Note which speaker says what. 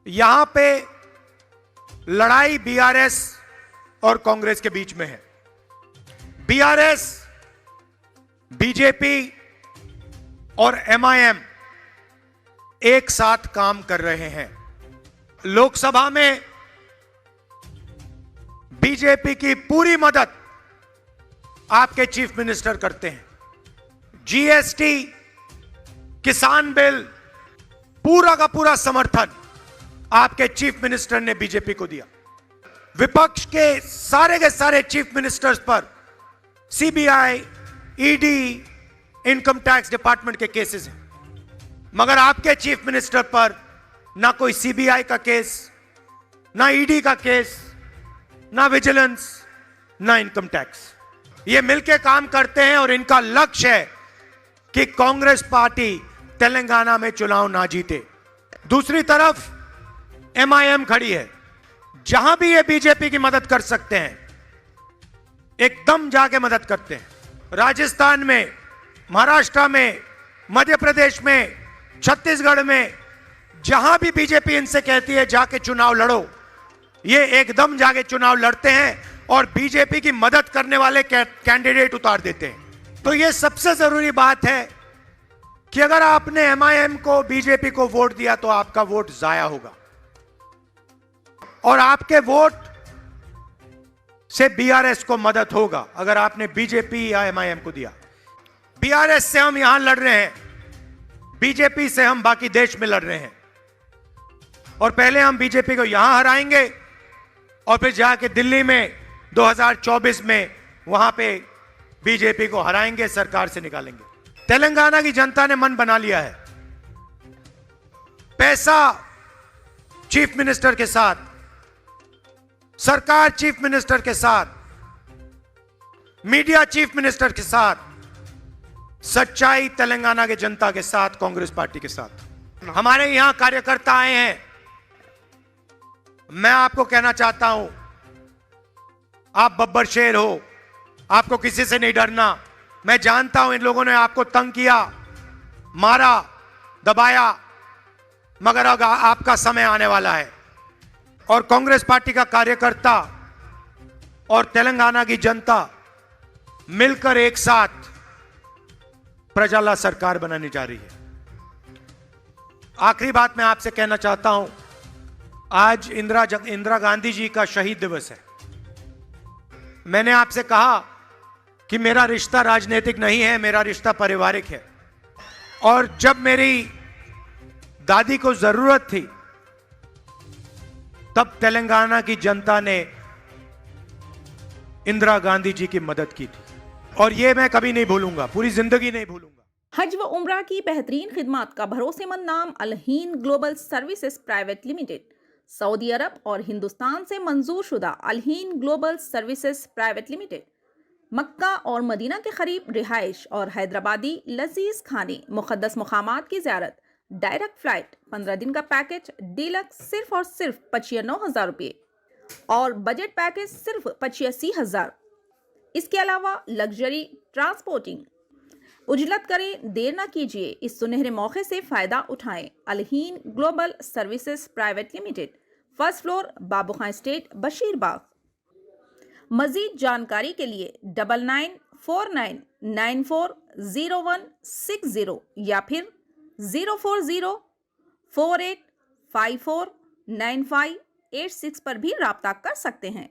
Speaker 1: यहां पे लड़ाई बीआरएस और कांग्रेस के बीच में है। बीआरएस, बीजेपी और एमआईएम एक साथ काम कर रहे हैं। लोकसभा में बीजेपी की पूरी मदद आपके चीफ मिनिस्टर करते हैं। जीएसटी, किसान बिल, पूरा का पूरा समर्थन आपके चीफ मिनिस्टर ने बीजेपी को दिया। विपक्ष के सारे चीफ मिनिस्टर्स पर CBI, ED, income tax department के केसेस हैं, मगर आपके चीफ मिनिस्टर पर ना कोई सीबीआई का केस, ना ईडी का केस, ना विजिलेंस, ना इनकम टैक्स। ये मिलके काम करते हैं और इनका लक्ष्य है कि कांग्रेस पार्टी तेलंगाना में चुनाव ना जीते। दूसरी तरफ एमआईएम खड़ी है। जहां भी ये बीजेपी की मदद कर सकते हैं, एकदम जाके मदद करते हैं। राजस्थान में, महाराष्ट्र में, मध्य प्रदेश में, छत्तीसगढ़ में, जहां भी बीजेपी इनसे कहती है जाके चुनाव लड़ो, ये एकदम जाके चुनाव लड़ते हैं और बीजेपी की मदद करने वाले कैंडिडेट उतार देते हैं। तो ये सबसे जरूरी बात है कि अगर आपने एमआईएम को, बीजेपी को वोट दिया तो आपका वोट जाया होगा और आपके वोट से बीआरएस को मदद होगा अगर आपने बीजेपी या एमआईएम को दिया। बीआरएस से हम यहां लड़ रहे हैं, बीजेपी से हम बाकी देश में लड़ रहे हैं और पहले हम बीजेपी को यहां हराएंगे और फिर जाके दिल्ली में 2024 में वहां पे बीजेपी को हराएंगे, सरकार से निकालेंगे। तेलंगाना की जनता ने मन बना लिया है। पैसा चीफ मिनिस्टर के साथ, सरकार चीफ मिनिस्टर के साथ, मीडिया चीफ मिनिस्टर के साथ, सच्चाई तेलंगाना के जनता के साथ, कांग्रेस पार्टी के साथ। हमारे यहां कार्यकर्ता आए हैं। मैं आपको कहना चाहता हूं, आप बब्बर शेर हो, आपको किसी से नहीं डरना। मैं जानता हूं इन लोगों ने आपको तंग किया, मारा, दबाया, मगर अब आपका समय आने वाला है और कांग्रेस पार्टी का कार्यकर्ता और तेलंगाना की जनता मिलकर एक साथ प्रजाला सरकार बनाने जा रही है। आखिरी बात मैं आपसे कहना चाहता हूं, आज इंदिरा गांधी जी का शहीद दिवस है। मैंने आपसे कहा कि मेरा रिश्ता राजनीतिक नहीं है, मेरा रिश्ता पारिवारिक है और जब मेरी दादी को जरूरत थी तब तेलंगाना की जनता ने इंदिरा गांधी जी की मदद की थी और ये मैं कभी नहीं भूलूंगा, पूरी जिंदगी नहीं भूलूंगा।
Speaker 2: हज व उम्रा की बेहतरीन खिदमत का भरोसेमंद नाम Al-Hind global services private limited, Saudi Arab और हिंदुस्तान से मंजूर शुदा Al-Hind global services private limited Mecca और मदीना के करीब रिहाइश और हैदराबादी लजीज खाने, मुक़द्दस मुकामात की ज़ियारत, डायरेक्ट फ्लाइट, 15 दिन का पैकेज डीलक्स सिर्फ और सिर्फ 95,000 रुपये और बजट पैकेज सिर्फ 85,000। इसके अलावा लग्जरी ट्रांसपोर्टिंग। उजलत करें, देर ना कीजिए, इस सुनहरे मौके से फ़ायदा उठाएं। Al-Hind global services private limited, first floor, Babu Khan estate, Bashirbagh. मजीद जानकारी के लिए 9949940160 या फिर 04048549586 पर भी राब्ता कर सकते हैं।